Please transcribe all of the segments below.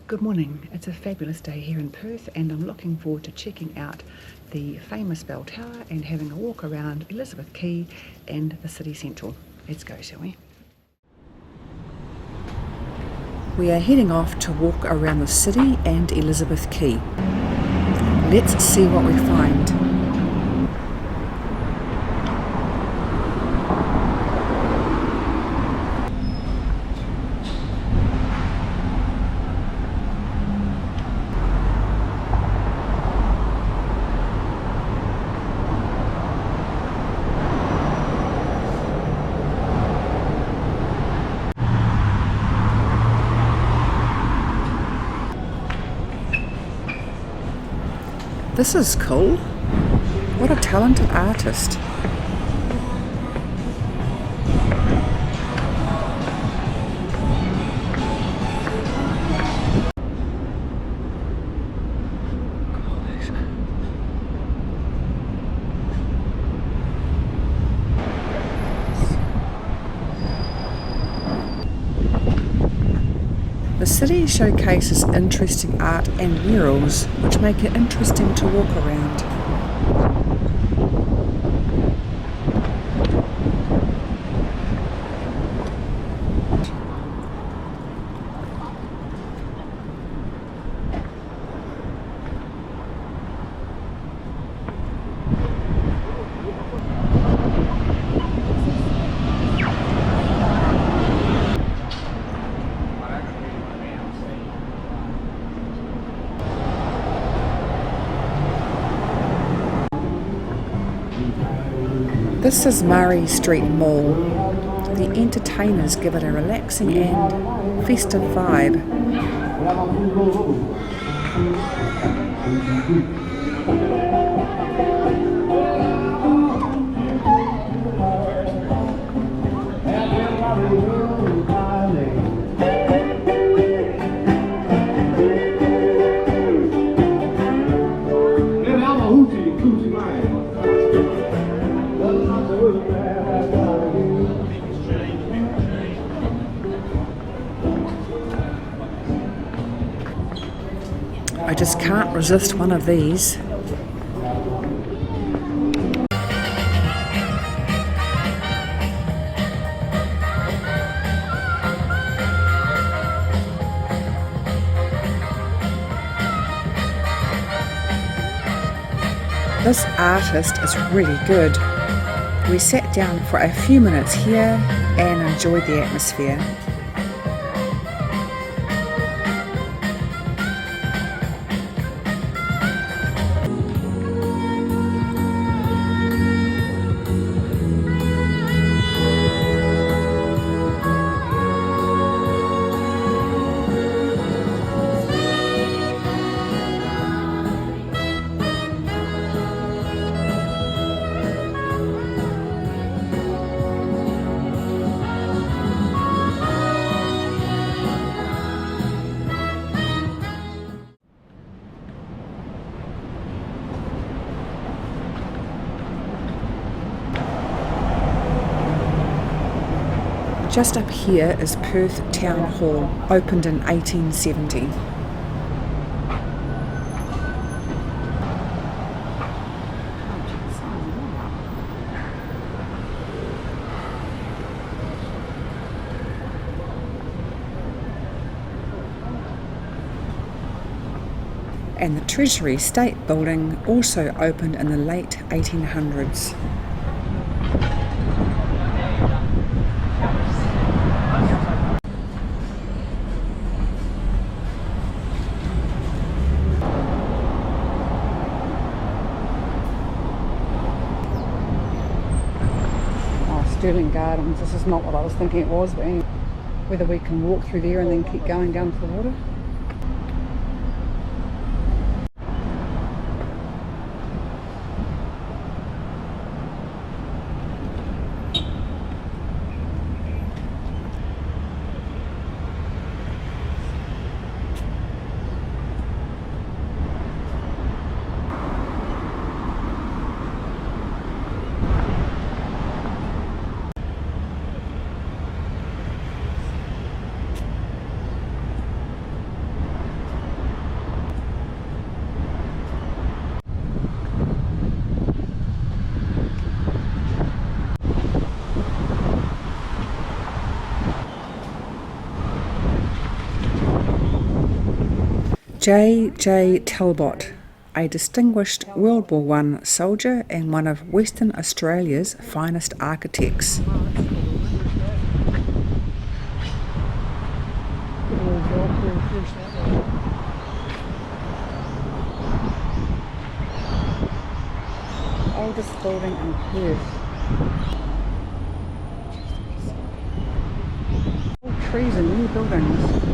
Good morning. It's a fabulous day here in Perth and I'm looking forward to checking out the famous bell tower and having a walk around Elizabeth Quay and the city centre. Let's go, shall we? We are heading off to walk around the city and Elizabeth Quay. Let's see what we find. This is cool. What a talented artist. The city showcases interesting art and murals which make it interesting to walk around. This is Murray Street Mall. The entertainers give it a relaxing and festive vibe. I just can't resist one of these. This artist is really good. We sat down for a few minutes here and enjoyed the atmosphere. Just up here is Perth Town Hall, opened in 1870. And the Treasury State Building also opened in the late 1800s. Sterling Gardens. This is not what I was thinking it was, but anyway, whether we can walk through there and then keep going down to the water. J. Talbot, a distinguished World War I soldier and one of Western Australia's finest architects. Oldest building in Perth. Old trees and new buildings.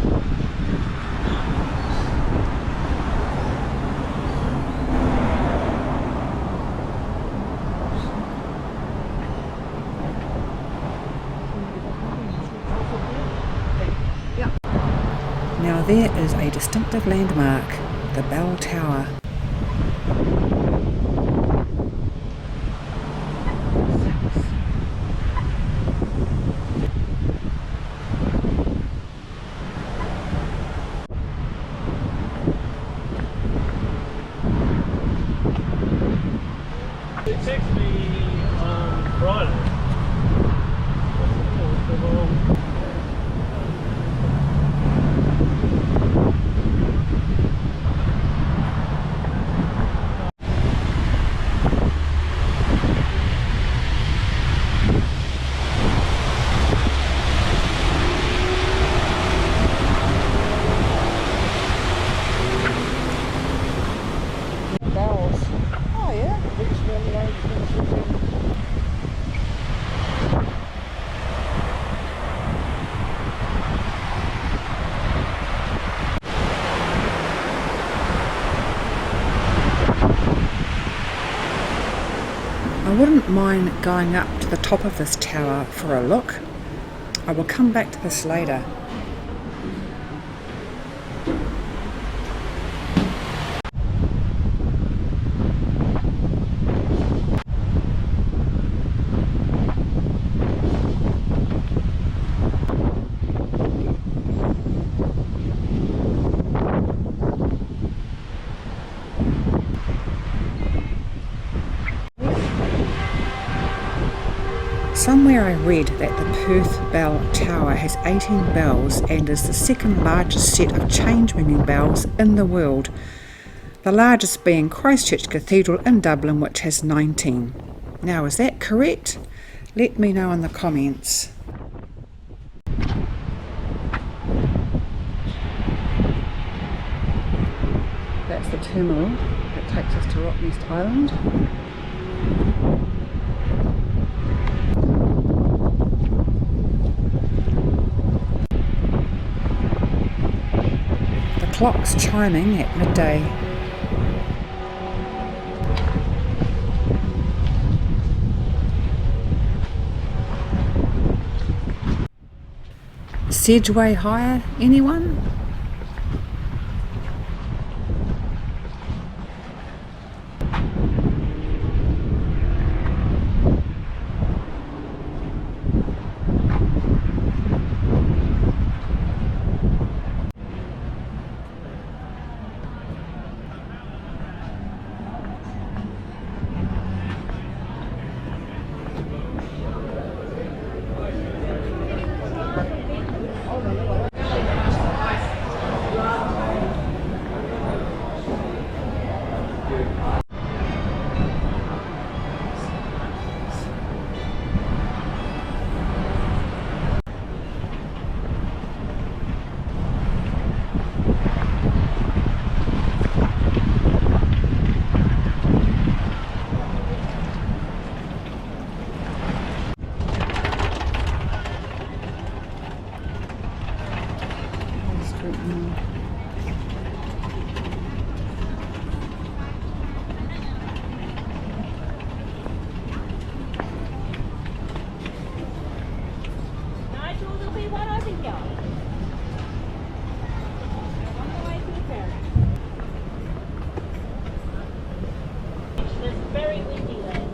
Now there is a distinctive landmark, the Bell Tower. They text me on Friday. Bells. Oh yeah. I wouldn't mind going up to the top of this tower for a look. I will come back to this later. Somewhere I read that the Perth Bell Tower has 18 bells and is the second largest set of change-ringing bells in the world, the largest being Christchurch Cathedral in Dublin, which has 19. Now, is that correct? Let me know in the comments. That's the terminal that takes us to Rottnest Island. The clock's chiming at midday. Sedgway hire, anyone?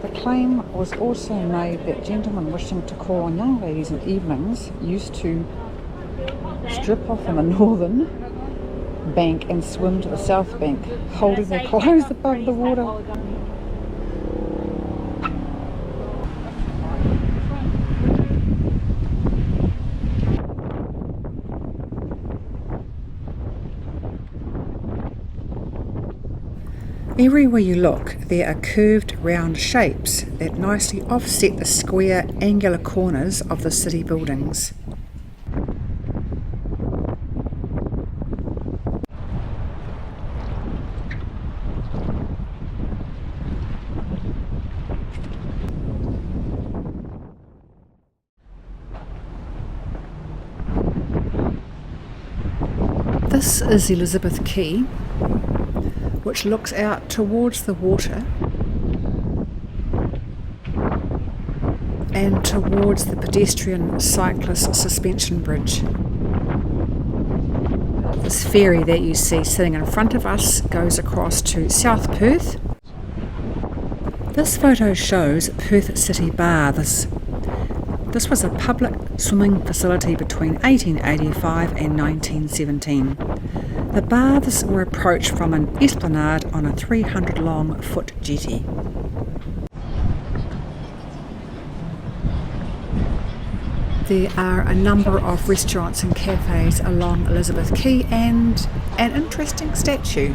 The claim was also made that gentlemen wishing to call on young ladies in evenings used to strip off in the northern bank and swim to the south bank, holding their clothes above the water. Everywhere you look, there are curved round shapes that nicely offset the square angular corners of the city buildings. This is Elizabeth Quay, which looks out towards the water and towards the pedestrian cyclist suspension bridge. This ferry that you see sitting in front of us goes across to South Perth. This photo shows Perth City Baths. This was a public swimming facility between 1885 and 1917. The baths were approached from an esplanade on a 300-long foot jetty. There are a number of restaurants and cafes along Elizabeth Quay and an interesting statue.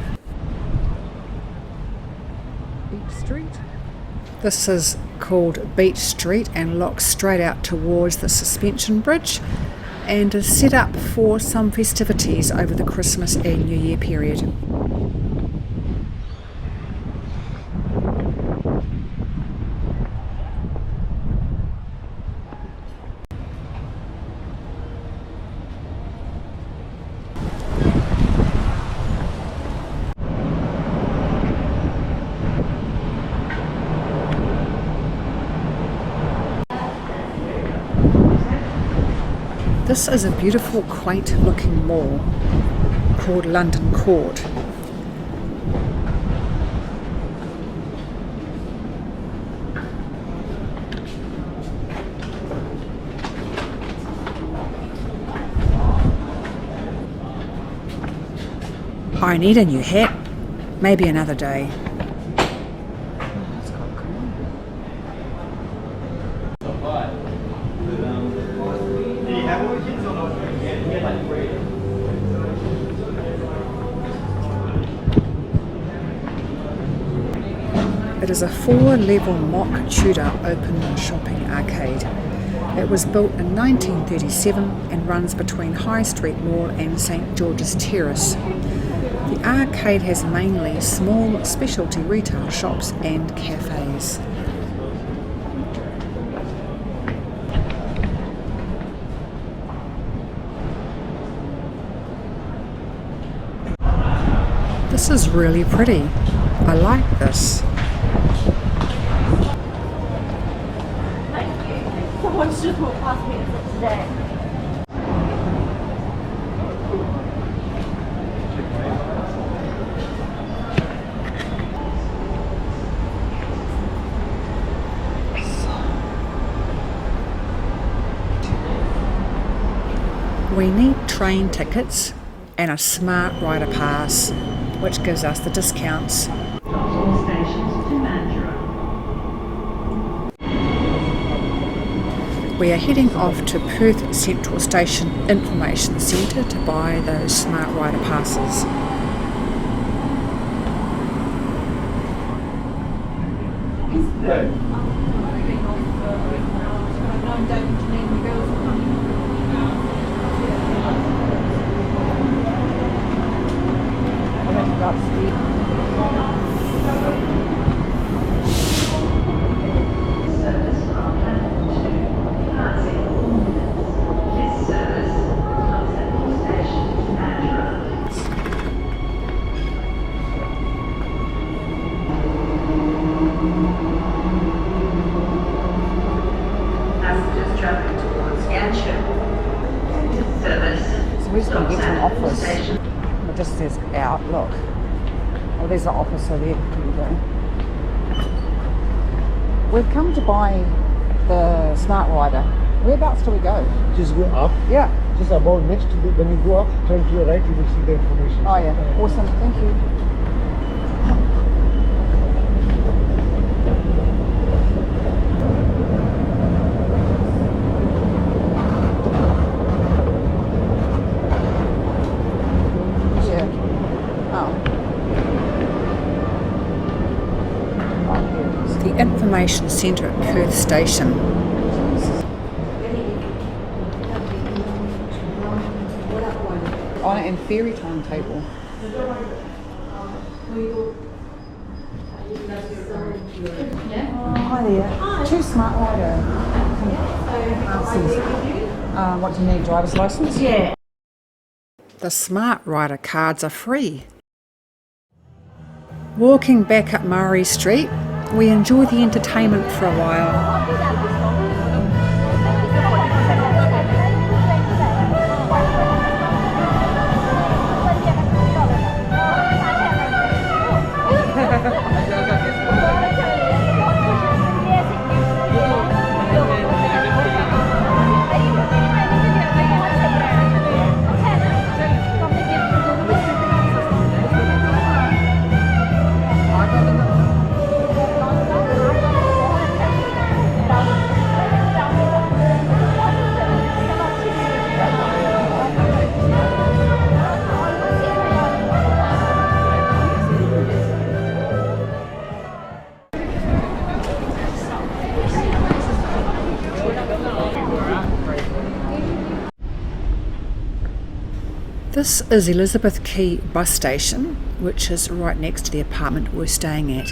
Beach Street. This is called Beach Street and looks straight out towards the suspension bridge and is set up for some festivities over the Christmas and New Year period. This is a beautiful, quaint looking mall called London Court. I need a new hat, maybe another day. It is a 4-level mock Tudor open shopping arcade. It was built in 1937 and runs between High Street Mall and St George's Terrace. The arcade has mainly small specialty retail shops and cafes. This is really pretty. I like this. Someone's just walked past me today. We need train tickets and a smart rider pass, which gives us the discounts. We are heading off to Perth Central Station Information Centre to buy those smart rider passes. We're just going to get to an office. It just says out, look. Oh, there's an officer there. We've come to buy the smart rider. Whereabouts do we go? Just go up. Yeah. Just about next to the, when you go up, turn to your right, you will see the information. Oh yeah, awesome, thank you. information centre at Perth Station. On and ferry timetable. Hi there. Too smart rider. What do you need? Driver's licence? Yeah. The Smart Rider cards are free. Walking back up Murray Street, we enjoy the entertainment for a while. This is Elizabeth Quay bus station, which is right next to the apartment we're staying at.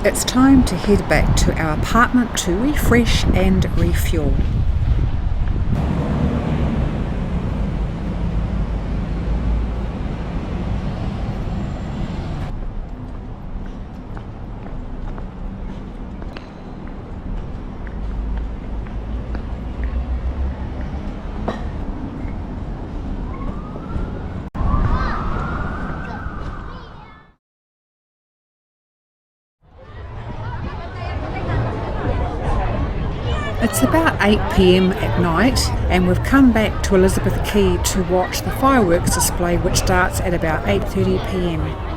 It's time to head back to our apartment to refresh and refuel. It's about 8 p.m. at night and we've come back to Elizabeth Quay to watch the fireworks display, which starts at about 8:30 p.m.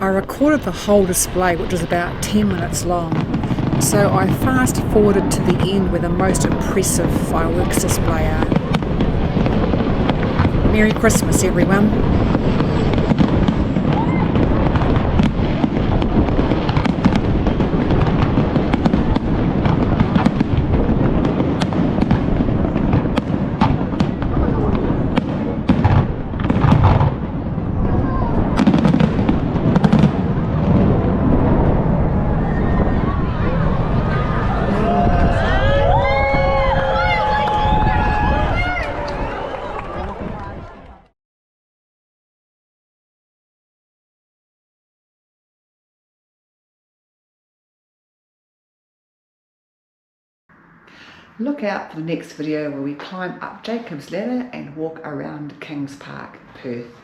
I recorded the whole display, which was about 10 minutes long, so I fast forwarded to the end where the most impressive fireworks display are. Merry Christmas, everyone. Look out for the next video where we climb up Jacob's Ladder and walk around Kings Park, Perth.